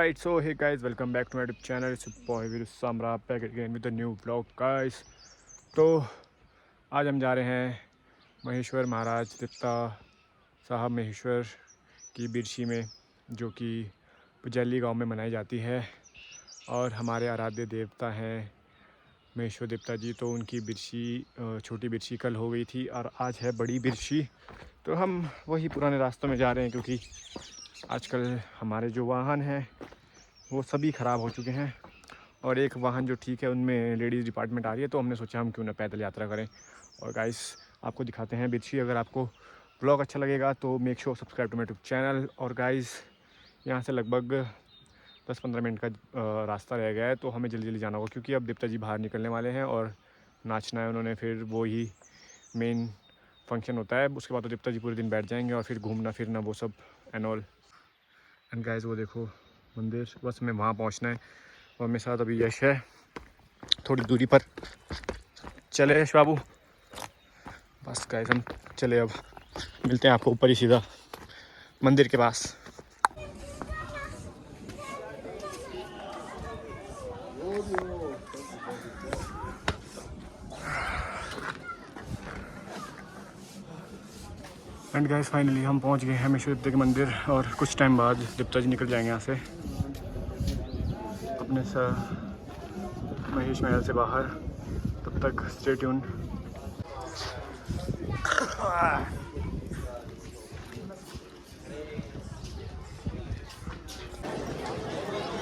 Alright, so hey guys, welcome back to my YouTube channel. It's your boy Virus Samra back again with a new vlog guys. तो आज हम जा रहे हैं महेश्वर महाराज दत्ता साहब महेश्वर की बिरशी में, जो कि पुजैली गांव में मनाई जाती है। और हमारे आराध्य देवता हैं महेश्वर देवता जी, तो उनकी बिरशी छोटी बिरशी कल हो गई थी और आज है बड़ी बिरशी। तो हम वही पुराने रास्तों में जा रहे हैं, क्योंकि आजकल हमारे जो वाहन हैं वो सभी ख़राब हो चुके हैं और एक वाहन जो ठीक है उनमें लेडीज़ डिपार्टमेंट आ रही है, तो हमने सोचा हम क्यों ना पैदल यात्रा करें। और गाइस आपको दिखाते हैं बिरशी। अगर आपको ब्लॉग अच्छा लगेगा तो make sure subscribe to my YouTube channel. और गाइस यहाँ से लगभग 10-15 मिनट का रास्ता रह गया है, तो हमें जल्दी जल्दी जाना होगा, क्योंकि अब देवता जी बाहर निकलने वाले हैं और नाचना है उन्होंने। फिर वो ही मेन फंक्शन होता है, उसके बाद तो देवता जी पूरे दिन बैठ जाएंगे और फिर घूमना फिरना वो सब एंड ऑल। एंड गाइस वो देखो मंदिर, बस हमें वहाँ पहुँचना है और मेरे साथ अभी यश है थोड़ी दूरी पर। चले यश बाबू, बस गाइस हम चले, अब मिलते हैं आपको ऊपर ही सीधा मंदिर के पास। एंड गाइस फाइनली हम पहुंच गए हैं महेश्वर देवता के मंदिर, और कुछ टाइम बाद देवता जी निकल जाएंगे यहाँ से अपने महेश महल से बाहर। तब तक स्टे ट्यून।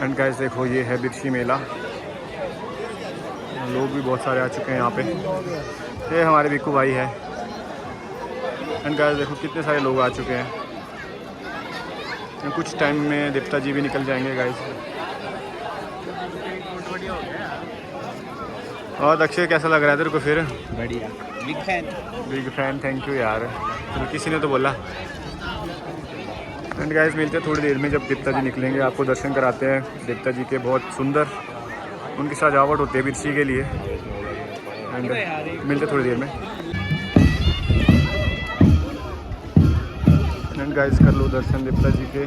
एंड गाइस देखो ये है बिरशी मेला, लोग भी बहुत सारे आ चुके हैं यहाँ पे। ये हमारे बिक्कू भाई है। एंड गाइस देखो कितने सारे लोग आ चुके हैं। कुछ टाइम में देवता जी भी निकल जाएंगे गाइस। और अक्षय कैसा लग रहा है तेरे को फिर? बढ़िया, बिग फैन थैंक यू यार, तो किसी ने तो बोला। एंड गाइस मिलते हैं थोड़ी देर में, जब देवता जी निकलेंगे आपको दर्शन कराते हैं देवता जी के। बहुत सुंदर उनकी सजावट होती है बिरशी के लिए। एंड मिलते थोड़ी देर में। एंड गाइस कर लो दर्शन देवता जी के।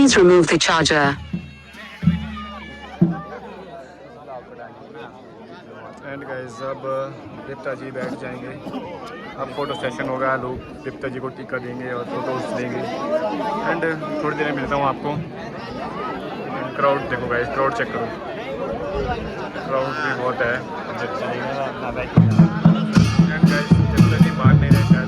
Please remove the charger. And guys अब दीप्ता जी बैठ जाएंगे, अब फोटो सेशन होगा, लोग दीप्ता जी को टीका देंगे और फोटोज लेंगे। एंड थोड़ी देर में मिलता हूँ आपको। क्राउड देखो गाइस, क्राउड चेक करो, क्राउड भी बहुत है। एंड गाइस दीप्ता जी बाहर नहीं रहे शायद।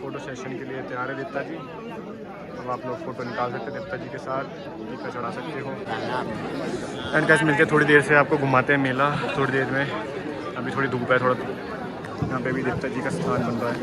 फोटो सेशन के लिए तैयार है दीप्ता जी। अब आप लोग फोटो निकाल सकते हैं दीप्ता जी के साथ, टीका चढ़ा सकते हो। एंड गाइस मिलते हैं थोड़ी देर से, आपको घुमाते हैं मेला थोड़ी देर में। अभी थोड़ी धूप है, थोड़ा यहाँ पे भी दीप्ता जी का स्थान बन रहा है।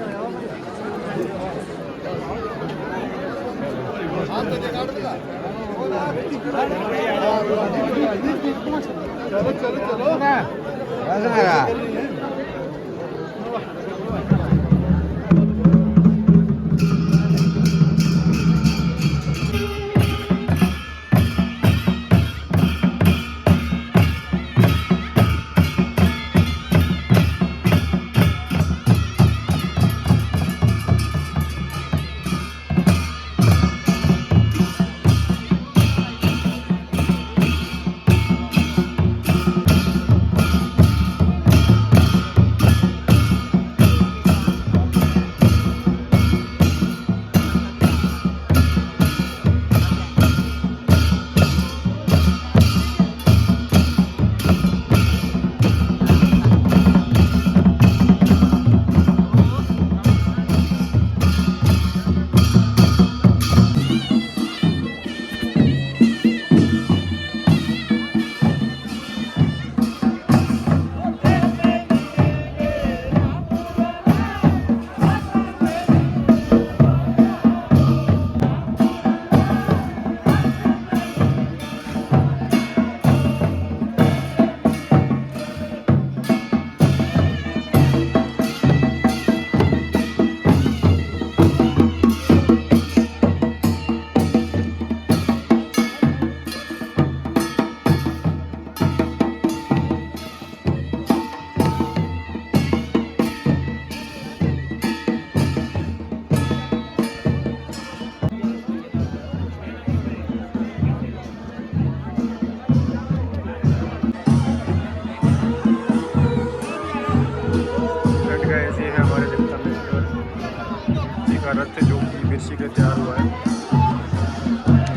रथ जो कि मिर्ची का तैयार हुआ है,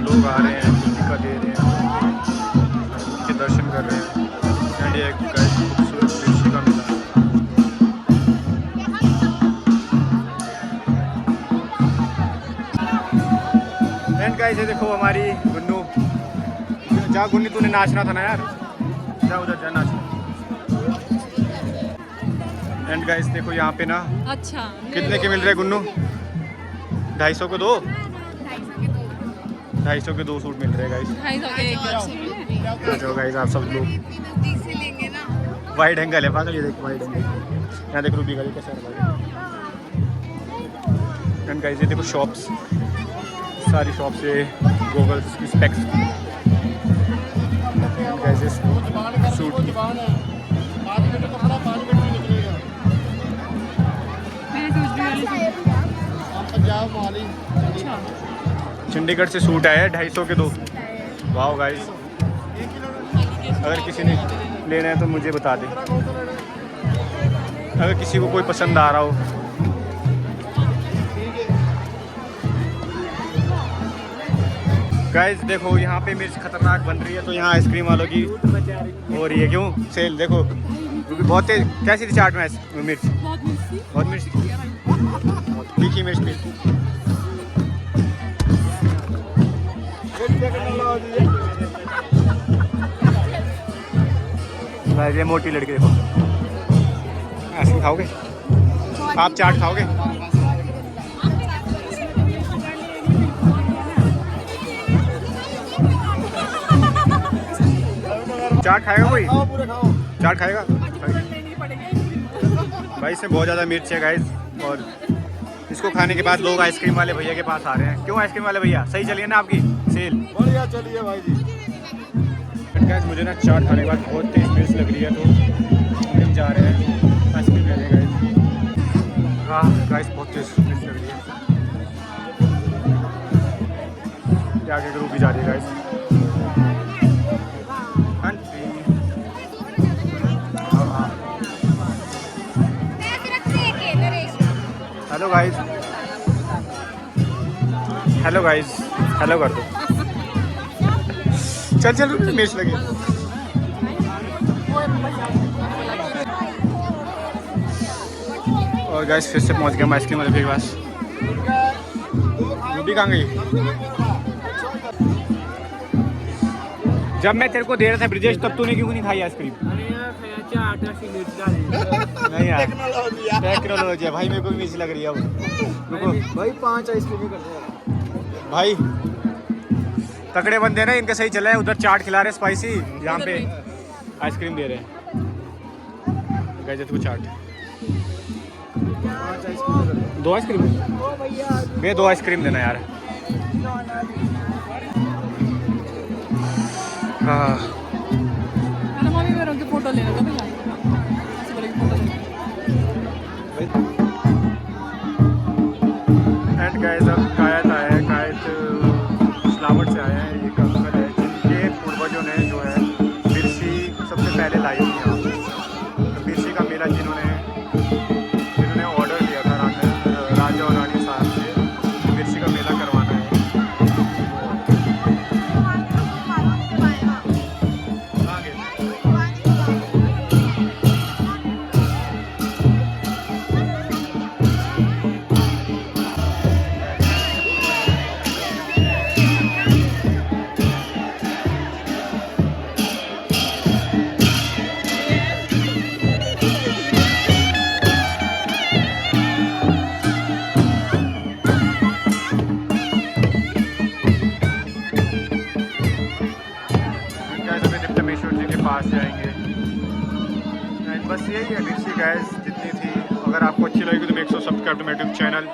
लोग आ रहे हैं, टीका दे रहे हैं, उनके दर्शन कर रहे हैं। एंड ये खूबसूरत मिर्ची का मेला। एंड गाइस ये देखो हमारी गुन्नू, जा गुन्नी तूने नाचना था ना यार, जा उधर जा नाच। एंड गाइस देखो यहाँ पे ना, अच्छा कितने के मिल रहे गुन्नू? 250 को 2, 250 के 2 सूट मिल रहे हैं गाइस। 250 जो गाइस आप सब लोग वाइड एंगल है पागल, ये देख वाइड एंगल। यहाँ देख रूबी गाड़ी कैसे है। एंड गाइस ये देखो शॉप्स, सारी शॉप्स है, गॉगल्स की स्पेक्स की। गाइस सूट चंडीगढ़ से सूट आया है 250 के 2। वाह गाइस, अगर किसी ने लेना है तो मुझे बता दे, अगर किसी को कोई पसंद आ रहा हो। गाइस देखो यहाँ पे मिर्च खतरनाक बन रही है, तो यहाँ आइसक्रीम वालों की हो रही है। क्यों सेल देखो, क्योंकि बहुत कैसी थी चाट में मिर्च। बहुत मिर्च तीखी मिर्च भी। ये मोटी लड़की देखो, आइसक्रीम खाओगे आप? चाट खाओगे? चाट खाएगा कोई? चाट खाएगा भाई? इसमें बहुत ज़्यादा मिर्च है गाइस, और इसको खाने के बाद लोग आइसक्रीम वाले भैया के पास आ रहे हैं। क्यों आइसक्रीम वाले भैया, सही चलिए ना आपकी सेल? बढ़िया चलिए भाई जी। गाइस मुझे ना चाट खाने के बाद बहुत तेज मिर्च लग रही है, तो हम जा रहे हैं आइसक्रीम लेने। गाइस हाँ गाइस बहुत तेज मिर्च लग रही है, आगे ग्रुप भी जा रही है guys. Hello guys, hello guys, hello कर दो। चल चल मिर्च लगी। और गाइस फिर से पहुंच गया हम आइसक्रीम वाले के पास। रूबी कहाँ गई? जब मैं तेरे को दे रहा था ब्रिजेश, तब तूने क्यों नहीं खाई आइसक्रीम? नहीं यार, टेक्नोलॉजी है भाई, मेरे को भी मिर्च लग रही है अब। रुको भाई 5 आइसक्रीम कर दो भाई, तकड़े बंदे ना, इनका सही चला है। उधर चाट खिला रहे स्पाइसी, यहाँ पे आइसक्रीम दे रहे हैं। गजत को चाट। 2 आइसक्रीम भैया, 2 आइसक्रीम देना यार। हाँ फोटो ले रहा था एंड गाइस अब कायत आया है, कायत इस्लामाबाद से आया है। ये कंकल है जिनके पूर्वजों ने जो है बिरसी सबसे पहले लाई थी यहाँ। तो बिरसी का मेला जिन्होंने ऑर्डर दिया था राजा और रानी साहब से, बिरसी का मेला करवाना है। पास जाएंगे। बस यही है डिस्सी गाइस जितनी थी। अगर आपको अच्छी लगी तो make sure subscribe to my YouTube channel.